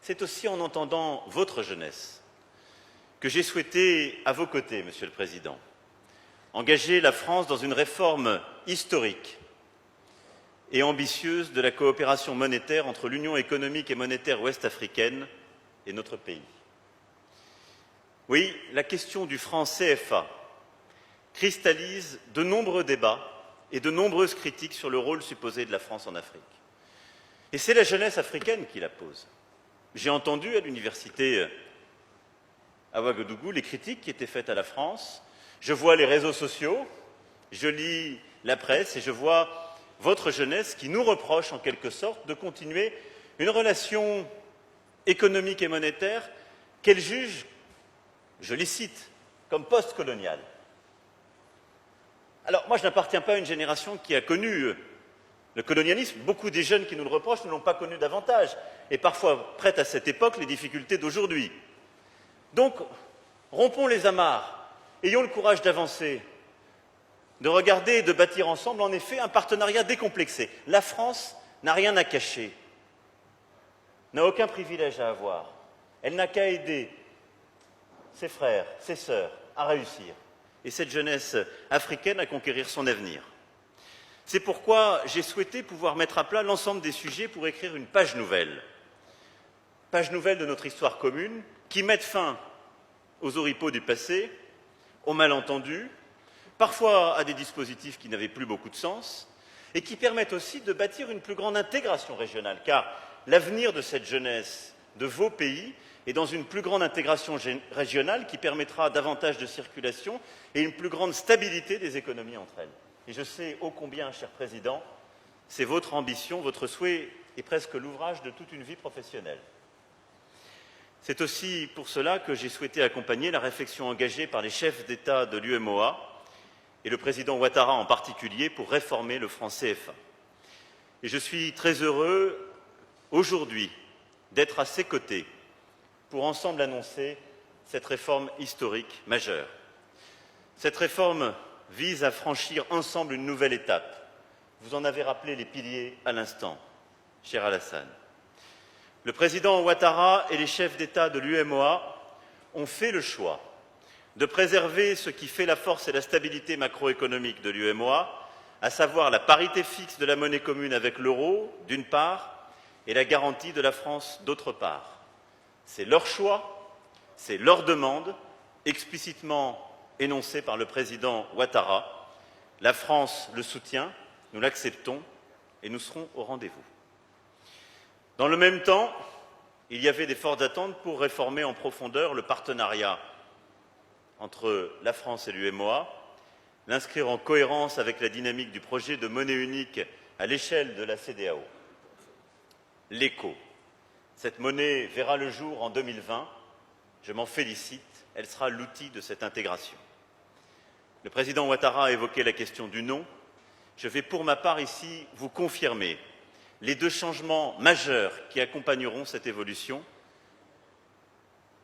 c'est aussi en entendant votre jeunesse que j'ai souhaité, à vos côtés, Monsieur le Président, engager la France dans une réforme historique et ambitieuse de la coopération monétaire entre l'Union économique et monétaire ouest-africaine et notre pays. Oui, la question du franc CFA cristallise de nombreux débats et de nombreuses critiques sur le rôle supposé de la France en Afrique. Et c'est la jeunesse africaine qui la pose. J'ai entendu à l'université à Ouagadougou les critiques qui étaient faites à la France. Je vois les réseaux sociaux, je lis la presse et je vois votre jeunesse qui nous reproche en quelque sorte de continuer une relation économique et monétaire qu'elle juge, je les cite, comme post-coloniale. Alors moi je n'appartiens pas à une génération qui a connu le colonialisme. Beaucoup des jeunes qui nous le reprochent ne l'ont pas connu davantage et parfois prêtent à cette époque les difficultés d'aujourd'hui. Donc, rompons les amarres, ayons le courage d'avancer, de regarder et de bâtir ensemble, en effet, un partenariat décomplexé. La France n'a rien à cacher, n'a aucun privilège à avoir. Elle n'a qu'à aider ses frères, ses sœurs à réussir, et cette jeunesse africaine à conquérir son avenir. C'est pourquoi j'ai souhaité pouvoir mettre à plat l'ensemble des sujets pour écrire une page nouvelle de notre histoire commune, qui mettent fin aux oripeaux du passé, aux malentendus, parfois à des dispositifs qui n'avaient plus beaucoup de sens, et qui permettent aussi de bâtir une plus grande intégration régionale, car l'avenir de cette jeunesse de vos pays est dans une plus grande intégration régionale qui permettra davantage de circulation et une plus grande stabilité des économies entre elles. Et je sais ô combien, cher Président, c'est votre ambition, votre souhait et presque l'ouvrage de toute une vie professionnelle. C'est aussi pour cela que j'ai souhaité accompagner la réflexion engagée par les chefs d'État de l'UEMOA et le président Ouattara en particulier pour réformer le franc CFA. Et je suis très heureux aujourd'hui d'être à ses côtés pour ensemble annoncer cette réforme historique majeure. Cette réforme vise à franchir ensemble une nouvelle étape. Vous en avez rappelé les piliers à l'instant, cher Alassane. Le président Ouattara et les chefs d'État de l'UEMOA ont fait le choix de préserver ce qui fait la force et la stabilité macroéconomique de l'UEMOA, à savoir la parité fixe de la monnaie commune avec l'euro, d'une part, et la garantie de la France, d'autre part. C'est leur choix, c'est leur demande, explicitement énoncée par le président Ouattara. La France le soutient, nous l'acceptons et nous serons au rendez-vous. Dans le même temps, il y avait des fortes attentes pour réformer en profondeur le partenariat entre la France et l'UEMOA, l'inscrire en cohérence avec la dynamique du projet de monnaie unique à l'échelle de la CEDEAO. L'ECO. Cette monnaie verra le jour en 2020. Je m'en félicite. Elle sera l'outil de cette intégration. Le président Ouattara a évoqué la question du nom. Je vais pour ma part ici vous confirmer les deux changements majeurs qui accompagneront cette évolution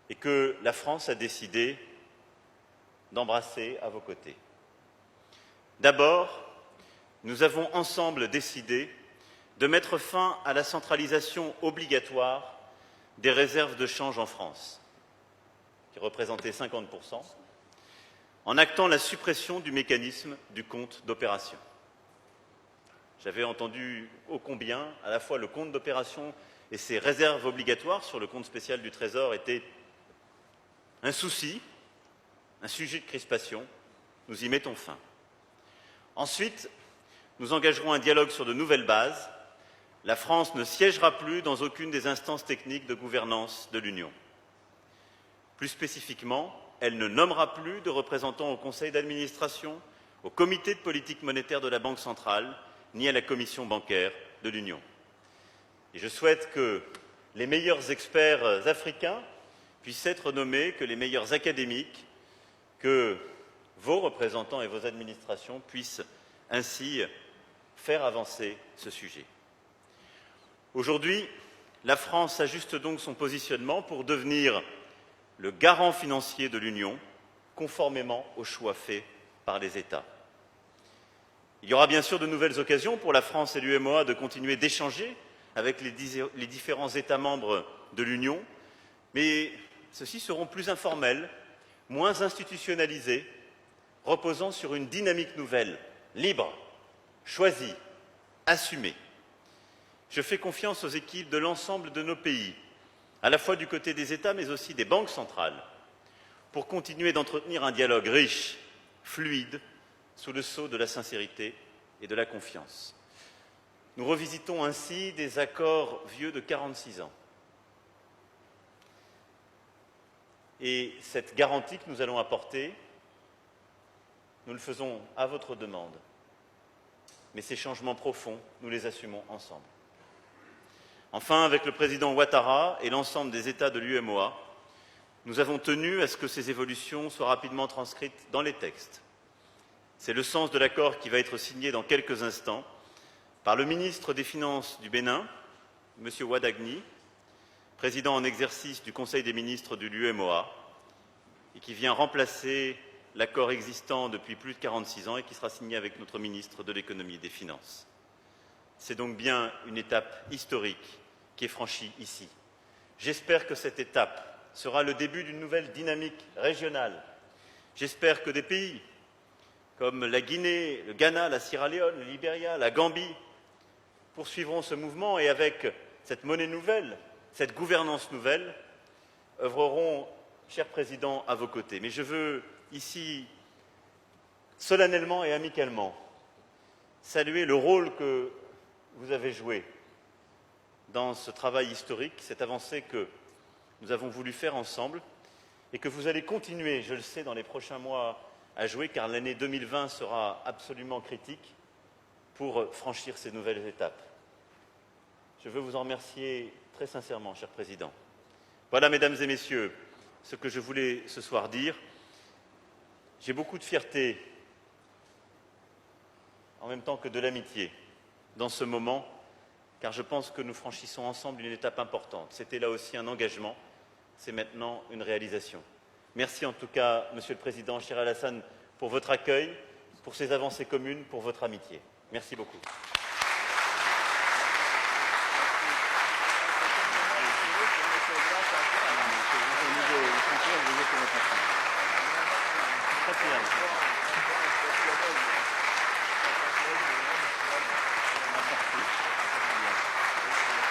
et que la France a décidé d'embrasser à vos côtés. D'abord, nous avons ensemble décidé de mettre fin à la centralisation obligatoire des réserves de change en France, qui représentaient 50%, en actant la suppression du mécanisme du compte d'opération. J'avais entendu ô combien, à la fois le compte d'opération et ses réserves obligatoires sur le compte spécial du Trésor étaient un souci, un sujet de crispation. Nous y mettons fin. Ensuite, nous engagerons un dialogue sur de nouvelles bases. La France ne siégera plus dans aucune des instances techniques de gouvernance de l'Union. Plus spécifiquement, elle ne nommera plus de représentants au conseil d'administration, au comité de politique monétaire de la Banque centrale, ni à la commission bancaire de l'Union. Et je souhaite que les meilleurs experts africains puissent être nommés, que les meilleurs académiques, que vos représentants et vos administrations puissent ainsi faire avancer ce sujet. Aujourd'hui, la France ajuste donc son positionnement pour devenir le garant financier de l'Union, conformément aux choix faits par les États. Il y aura bien sûr de nouvelles occasions pour la France et l'UEMOA de continuer d'échanger avec les différents États membres de l'Union, mais ceux-ci seront plus informels, moins institutionnalisés, reposant sur une dynamique nouvelle, libre, choisie, assumée. Je fais confiance aux équipes de l'ensemble de nos pays, à la fois du côté des États mais aussi des banques centrales, pour continuer d'entretenir un dialogue riche, fluide, sous le sceau de la sincérité et de la confiance. Nous revisitons ainsi des accords vieux de 46 ans. Et cette garantie que nous allons apporter, nous le faisons à votre demande. Mais ces changements profonds, nous les assumons ensemble. Enfin, avec le président Ouattara et l'ensemble des États de l'UEMOA, nous avons tenu à ce que ces évolutions soient rapidement transcrites dans les textes. C'est le sens de l'accord qui va être signé dans quelques instants par le ministre des Finances du Bénin, M. Ouadagni, président en exercice du Conseil des ministres de l'UEMOA, et qui vient remplacer l'accord existant depuis plus de 46 ans et qui sera signé avec notre ministre de l'Économie et des Finances. C'est donc bien une étape historique qui est franchie ici. J'espère que cette étape sera le début d'une nouvelle dynamique régionale. J'espère que des pays comme la Guinée, le Ghana, la Sierra Leone, le Libéria, la Gambie poursuivront ce mouvement et avec cette monnaie nouvelle, cette gouvernance nouvelle, œuvreront, cher Président, à vos côtés. Mais je veux ici, solennellement et amicalement, saluer le rôle que vous avez joué dans ce travail historique, cette avancée que nous avons voulu faire ensemble et que vous allez continuer, je le sais, dans les prochains mois à jouer, car l'année 2020 sera absolument critique pour franchir ces nouvelles étapes. Je veux vous en remercier très sincèrement, cher Président. Voilà, Mesdames et Messieurs, ce que je voulais ce soir dire. J'ai beaucoup de fierté, en même temps que de l'amitié, dans ce moment, car je pense que nous franchissons ensemble une étape importante. C'était là aussi un engagement, c'est maintenant une réalisation. Merci en tout cas, Monsieur le Président, cher Alassane, pour votre accueil, pour ces avancées communes, pour votre amitié. Merci beaucoup. Gracias.